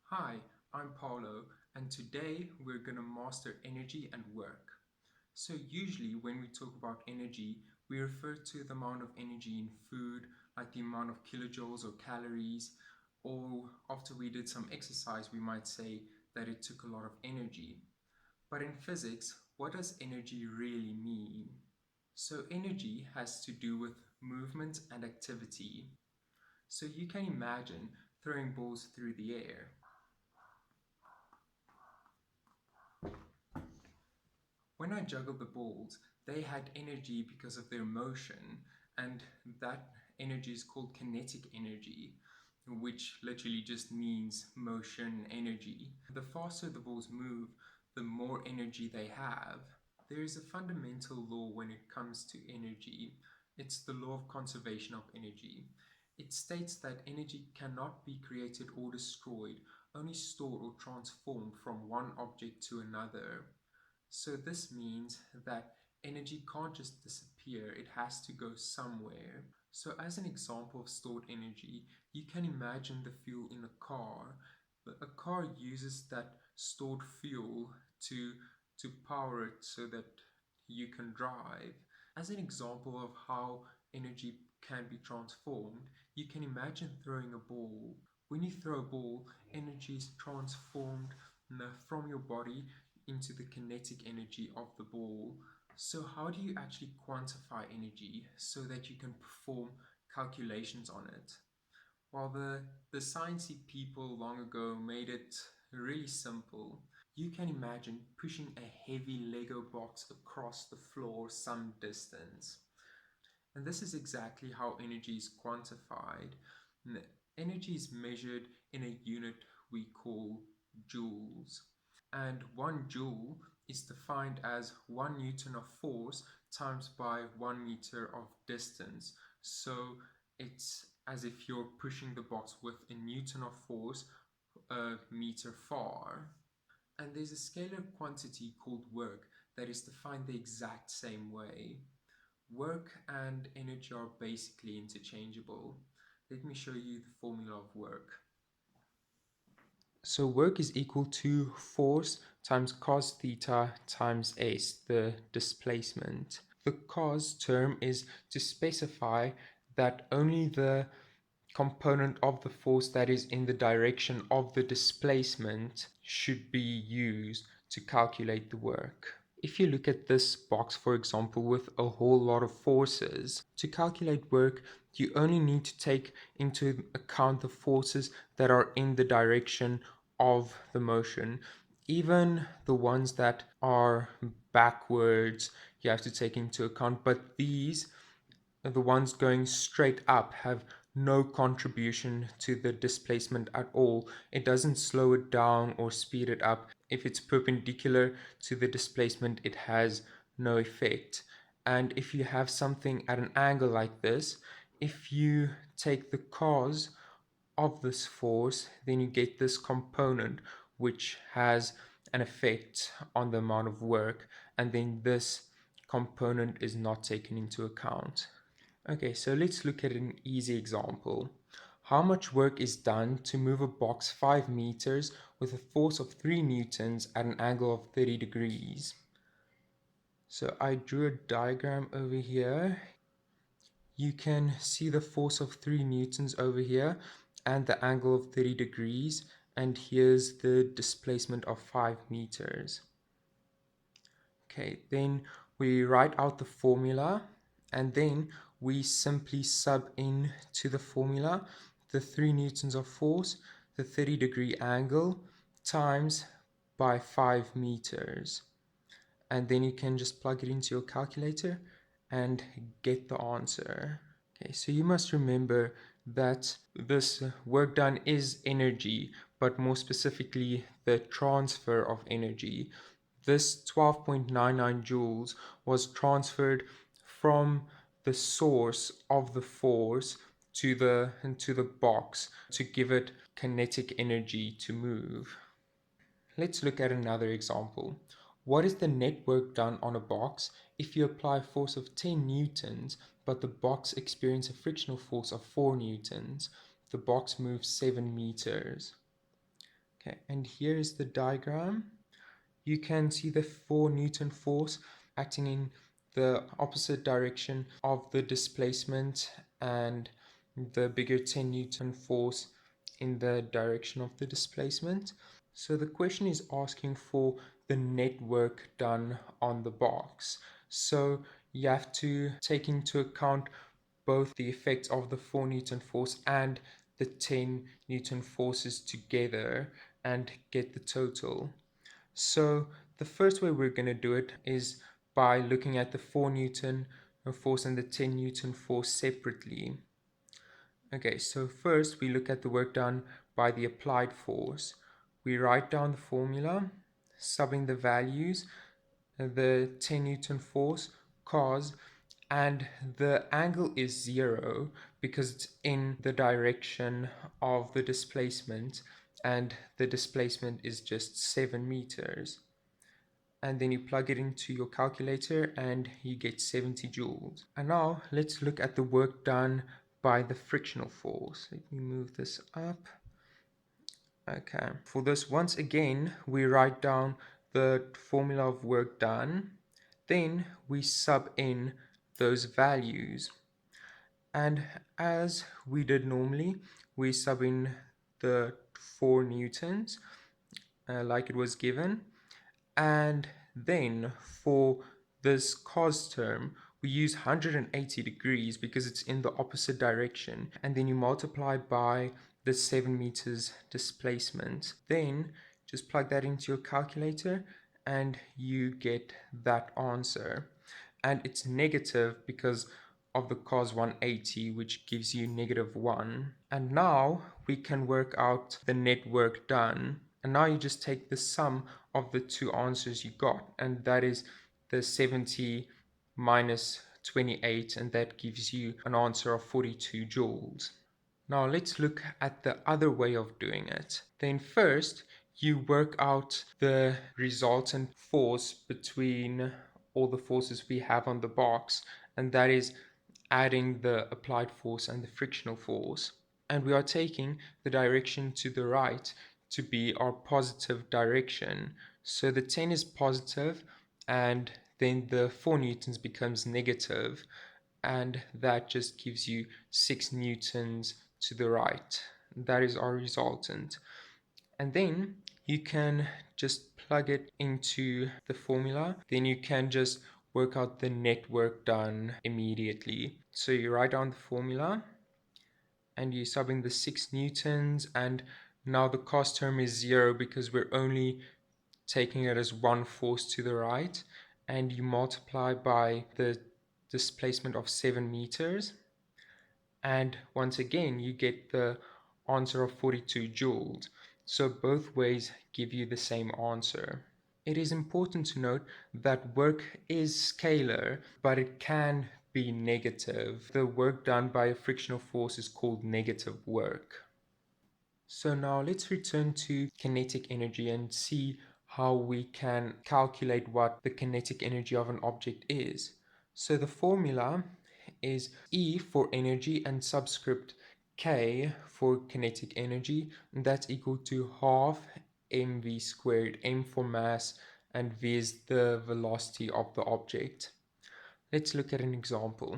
Hi, I'm Paulo, and today we're going to master energy and work. So, usually, when we talk about energy, we refer to the amount of energy in food, like the amount of kilojoules or calories, or after we did some exercise, we might say that it took a lot of energy. But in physics, what does energy really mean? So, energy has to do with movement and activity. So, you can imagine throwing balls through the air. When I juggled the balls, they had energy because of their motion, and that energy is called kinetic energy, which literally just means motion energy. The faster the balls move, the more energy they have. There is a fundamental law when it comes to energy. It's the law of conservation of energy. It states that energy cannot be created or destroyed, only stored or transformed from one object to another. So this means that energy can't just disappear, it has to go somewhere. So as an example of stored energy, you can imagine the fuel in a car. A car uses that stored fuel to power it so that you can drive. As an example of how energy can be transformed, you can imagine throwing a ball. When you throw a ball, energy is transformed from your body into the kinetic energy of the ball. So, how do you actually quantify energy so that you can perform calculations on it? Well, the sciencey people long ago made it really simple. You can imagine pushing a heavy Lego box across the floor some distance. And this is exactly how energy is quantified. Energy is measured in a unit we call joules. And 1 joule is defined as 1 Newton of force times by 1 meter of distance. So it's as if you're pushing the box with a Newton of force a meter far. And there's a scalar quantity called work that is defined the exact same way. Work and energy are basically interchangeable. Let me show you the formula of work. So work is equal to force times cos theta times s, the displacement. The cos term is to specify that only the component of the force that is in the direction of the displacement should be used to calculate the work. If you look at this box, for example, with a whole lot of forces, to calculate work, you only need to take into account the forces that are in the direction of the motion. Even the ones that are backwards, you have to take into account, but these the ones going straight up have no contribution to the displacement at all. It doesn't slow it down or speed it up. If it's perpendicular to the displacement, it has no effect. And if you have something at an angle like this, if you take the cos of this force, then you get this component which has an effect on the amount of work, and then this component is not taken into account. Okay, so let's look at an easy example. How much work is done to move a box 5 meters with a force of 3 newtons at an angle of 30 degrees? So I drew a diagram over here. You can see the force of 3 newtons over here and the angle of 30 degrees, and here's the displacement of 5 meters. Okay, then we write out the formula, and then we simply sub in to the formula the 3 newtons of force, the 30-degree angle, times by 5 meters. And then you can just plug it into your calculator and get the answer. Okay, so you must remember that this work done is energy, but more specifically the transfer of energy. This 12.99 joules was transferred from the source of the force to the box to give it kinetic energy to move. Let's look at another example. What is the net work done on a box if you apply a force of 10 newtons but the box experiences a frictional force of 4 newtons? The box moves 7 meters. Okay, and here is the diagram. You can see the 4 Newton force acting in the opposite direction of the displacement, and the bigger 10 Newton force in the direction of the displacement. So the question is asking for the net work done on the box. So you have to take into account both the effects of the 4 Newton force and the 10 Newton forces together and get the total. So the first way we're going to do it is by looking at the 4 Newton force and the 10 Newton force separately. Okay, so first we look at the work done by the applied force. We write down the formula, subbing the values, the 10 Newton force, cos, and the angle is 0 because it's in the direction of the displacement, and the displacement is just 7 meters. And then you plug it into your calculator and you get 70 joules. And now let's look at the work done by the frictional force. Let me move this up. Okay, for this, once again, we write down the formula of work done, then we sub in those values. And as we did normally, we sub in the 4 newtons like it was given. And then for this cos term, we use 180 degrees because it's in the opposite direction. And then you multiply by the 7 meters displacement. Then just plug that into your calculator and you get that answer. And it's negative because of the cos 180, which gives you -1. And now we can work out the net work done. And now you just take the sum of the two answers you got, and that is the 70 minus 28, and that gives you an answer of 42 joules. Now let's look at the other way of doing it. Then first, you work out the resultant force between all the forces we have on the box, and that is adding the applied force and the frictional force. And we are taking the direction to the right to be our positive direction. So the 10 is positive, and then the 4 newtons becomes negative, and that just gives you 6 newtons to the right. That is our resultant. And then you can just plug it into the formula. Then you can just work out the net work done immediately. So you write down the formula and you sub in the 6 newtons, and now the cos term is 0 because we're only taking it as one force to the right, and you multiply by the displacement of 7 meters, and once again you get the answer of 42 joules. So both ways give you the same answer. It is important to note that work is scalar, but it can be negative. The work done by a frictional force is called negative work. So now let's return to kinetic energy and see how we can calculate what the kinetic energy of an object is. So the formula is E for energy and subscript K for kinetic energy, and that's equal to half mv squared, m for mass and v is the velocity of the object. Let's look at an example.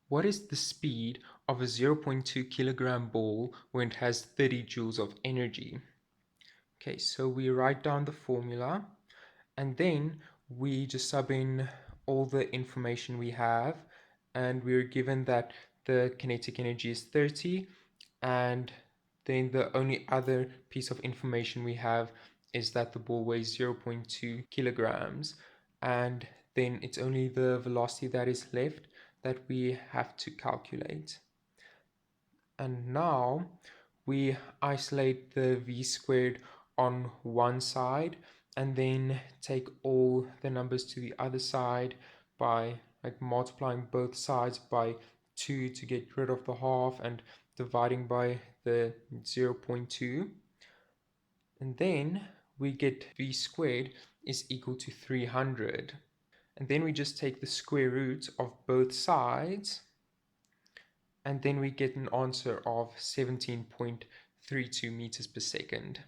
What is the speed of a 0.2 kilogram ball when it has 30 joules of energy? Okay, so we write down the formula and then we just sub in all the information we have, and we're given that the kinetic energy is 30, and then the only other piece of information we have is that the ball weighs 0.2 kilograms, and then it's only the velocity that is left that we have to calculate. And now we isolate the v squared on one side and then take all the numbers to the other side by multiplying both sides by 2 to get rid of the half and dividing by the 0.2, and then we get v squared is equal to 300, and then we just take the square root of both sides, and then we get an answer of 17.32 meters per second.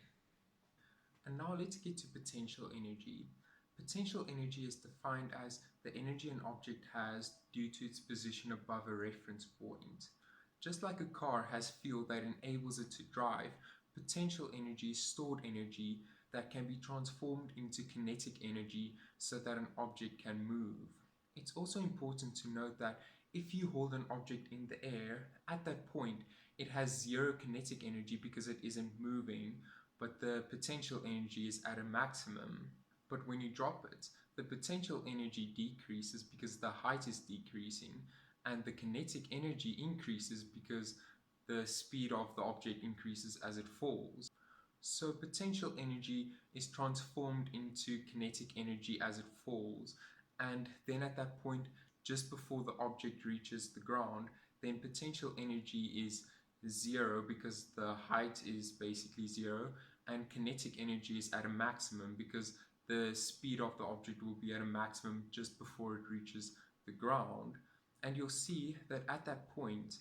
And now let's get to potential energy. Potential energy is defined as the energy an object has due to its position above a reference point. Just like a car has fuel that enables it to drive, potential energy is stored energy that can be transformed into kinetic energy so that an object can move. It's also important to note that if you hold an object in the air, at that point it has zero kinetic energy because it isn't moving, but the potential energy is at a maximum. But when you drop it, the potential energy decreases because the height is decreasing, and the kinetic energy increases because the speed of the object increases as it falls. So potential energy is transformed into kinetic energy as it falls, and then at that point, just before the object reaches the ground, then potential energy is zero because the height is basically zero, and kinetic energy is at a maximum because the speed of the object will be at a maximum just before it reaches the ground. And you'll see that at that point,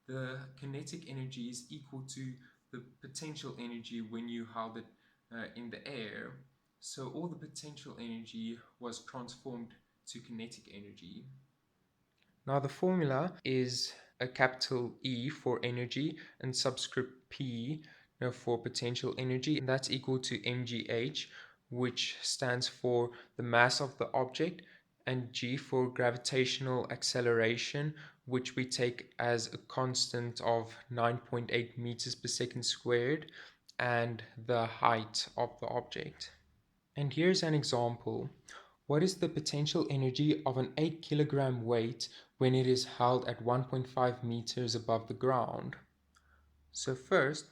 the kinetic energy is equal to the potential energy when you held it in the air. So all the potential energy was transformed to kinetic energy. Now the formula is a capital E for energy and subscript P for potential energy, and that's equal to mgh, which stands for the mass of the object, and G for gravitational acceleration, which we take as a constant of 9.8 meters per second squared, and the height of the object. And here's an example. What is the potential energy of an 8 kilogram weight when it is held at 1.5 meters above the ground? So first,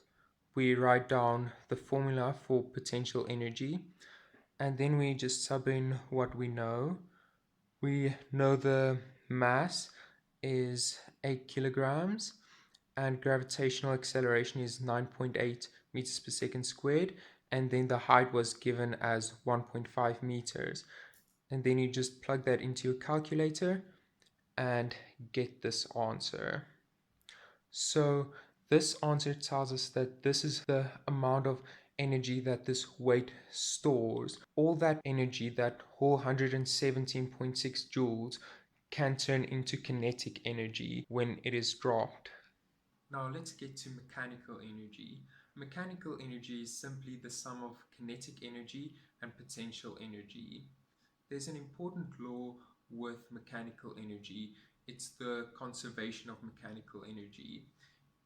we write down the formula for potential energy, and then we just sub in what we know. We know the mass is 8 kilograms, and gravitational acceleration is 9.8 meters per second squared, and then the height was given as 1.5 meters. And then you just plug that into your calculator and get this answer. So this answer tells us that this is the amount of energy that this weight stores. All that energy, that whole 117.6 joules, can turn into kinetic energy when it is dropped. Now let's get to mechanical energy. Mechanical energy is simply the sum of kinetic energy and potential energy. There's an important law with mechanical energy. It's the conservation of mechanical energy.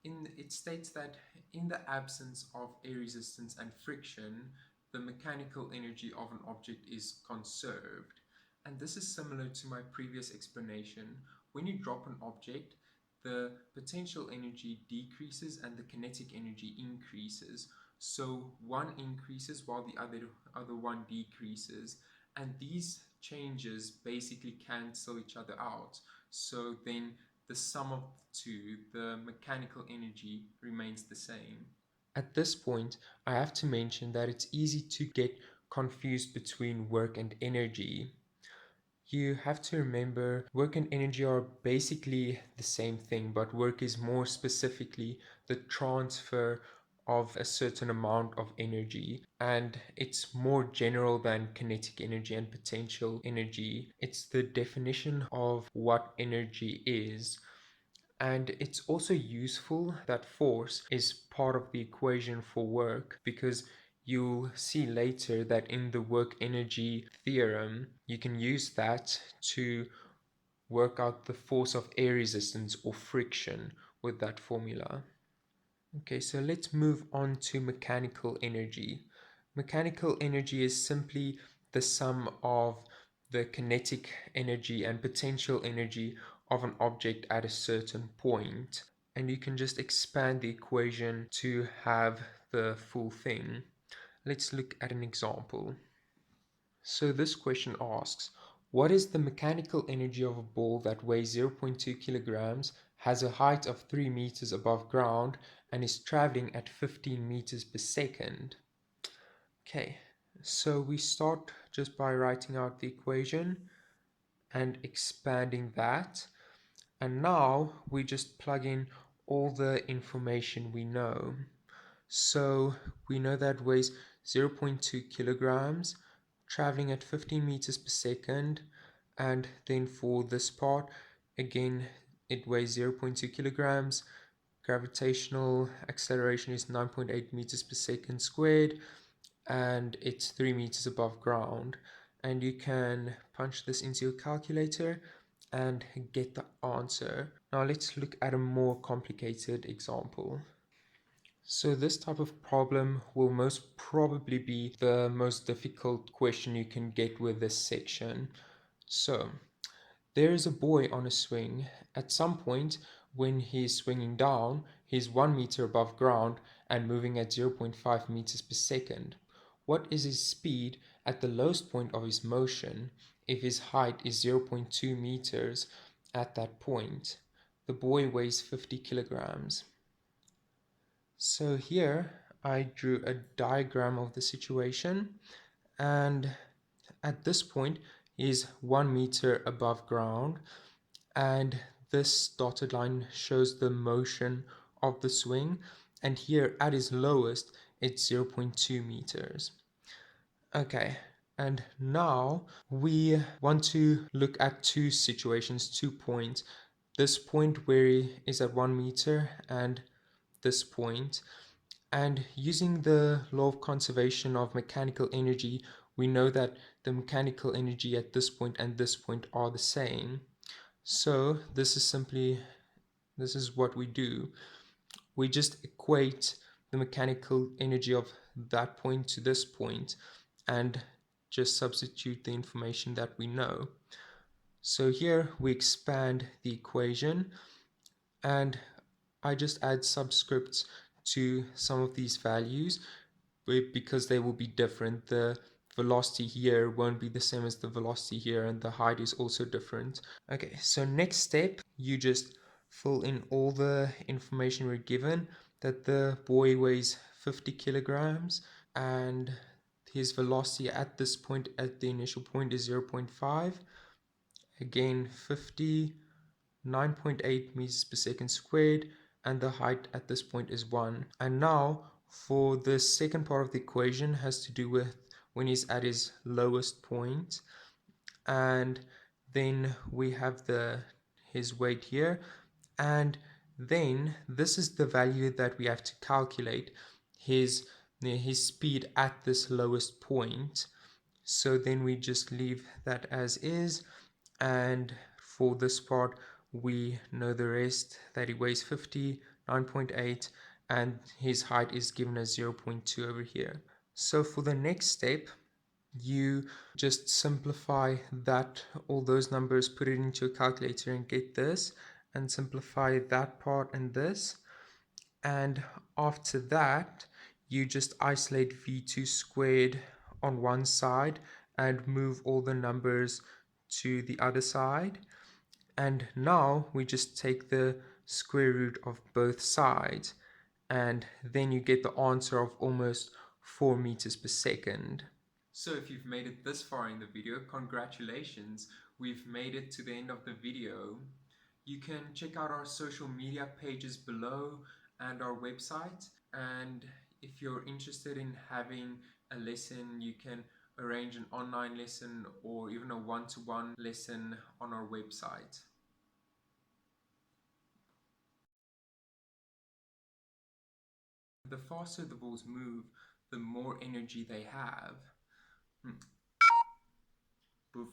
It states that in the absence of air resistance and friction, the mechanical energy of an object is conserved. And this is similar to my previous explanation. When you drop an object, the potential energy decreases and the kinetic energy increases. So one increases while the other one decreases, and these changes basically cancel each other out. So then the sum of the two, the mechanical energy, remains the same. At this point, I have to mention that it's easy to get confused between work and energy. You have to remember work and energy are basically the same thing, but work is more specifically the transfer of a certain amount of energy, and it's more general than kinetic energy and potential energy. It's the definition of what energy is. And it's also useful that force is part of the equation for work, because you'll see later that in the work energy theorem, you can use that to work out the force of air resistance or friction with that formula. Okay, so let's move on to mechanical energy. Mechanical energy is simply the sum of the kinetic energy and potential energy of an object at a certain point. And you can just expand the equation to have the full thing. Let's look at an example. So this question asks, what is the mechanical energy of a ball that weighs 0.2 kilograms, has a height of 3 meters above ground, and is traveling at 15 meters per second? Okay, so we start just by writing out the equation and expanding that. And now we just plug in all the information we know. So we know that weighs 0.2 kilograms, traveling at 15 meters per second. And then for this part, again, it weighs 0.2 kilograms. Gravitational acceleration is 9.8 meters per second squared, and it's 3 meters above ground. And you can punch this into your calculator and get the answer. Now let's look at a more complicated example. So this type of problem will most probably be the most difficult question you can get with this section. So there is a boy on a swing. At some point, when he is swinging down, he is 1 meter above ground and moving at 0.5 meters per second. What is his speed at the lowest point of his motion if his height is 0.2 meters at that point? The boy weighs 50 kilograms. So here I drew a diagram of the situation, and at this point is 1 meter above ground, and this dotted line shows the motion of the swing, and here at its lowest it's 0.2 meters. Okay, and now we want to look at two situations, 2 points. This point where he is at 1 meter and this point. And using the law of conservation of mechanical energy, we know that the mechanical energy at this point and this point are the same. So this is what we do. We just equate the mechanical energy of that point to this point and just substitute the information that we know. So here we expand the equation, and I just add subscripts to some of these values because they will be different. The velocity here won't be the same as the velocity here, and the height is also different. Okay, so next step, you just fill in all the information we're given, that the boy weighs 50 kilograms and his velocity at this point, at the initial point, is 0.5. Again, 50, 9.8 meters per second squared, and the height at this point is 1. And now for the second part of the equation has to do with when he's at his lowest point, and then we have his weight here, and then this is the value that we have to calculate, his speed at this lowest point. So then we just leave that as is, and for this part we know the rest, that he weighs 50, 9.8, and his height is given as 0.2 over here. So for the next step, you just simplify that, all those numbers, put it into a calculator and get this, and simplify that part and this. And after that, you just isolate v2 squared on one side and move all the numbers to the other side. And now we just take the square root of both sides, and then you get the answer of almost 4 meters per second. So if you've made it this far in the video, congratulations, we've made it to the end of the video. You can check out our social media pages below and our website, and if you're interested in having a lesson, you can arrange an online lesson or even a one-to-one lesson on our website. The faster the balls move, the more energy they have. Poof.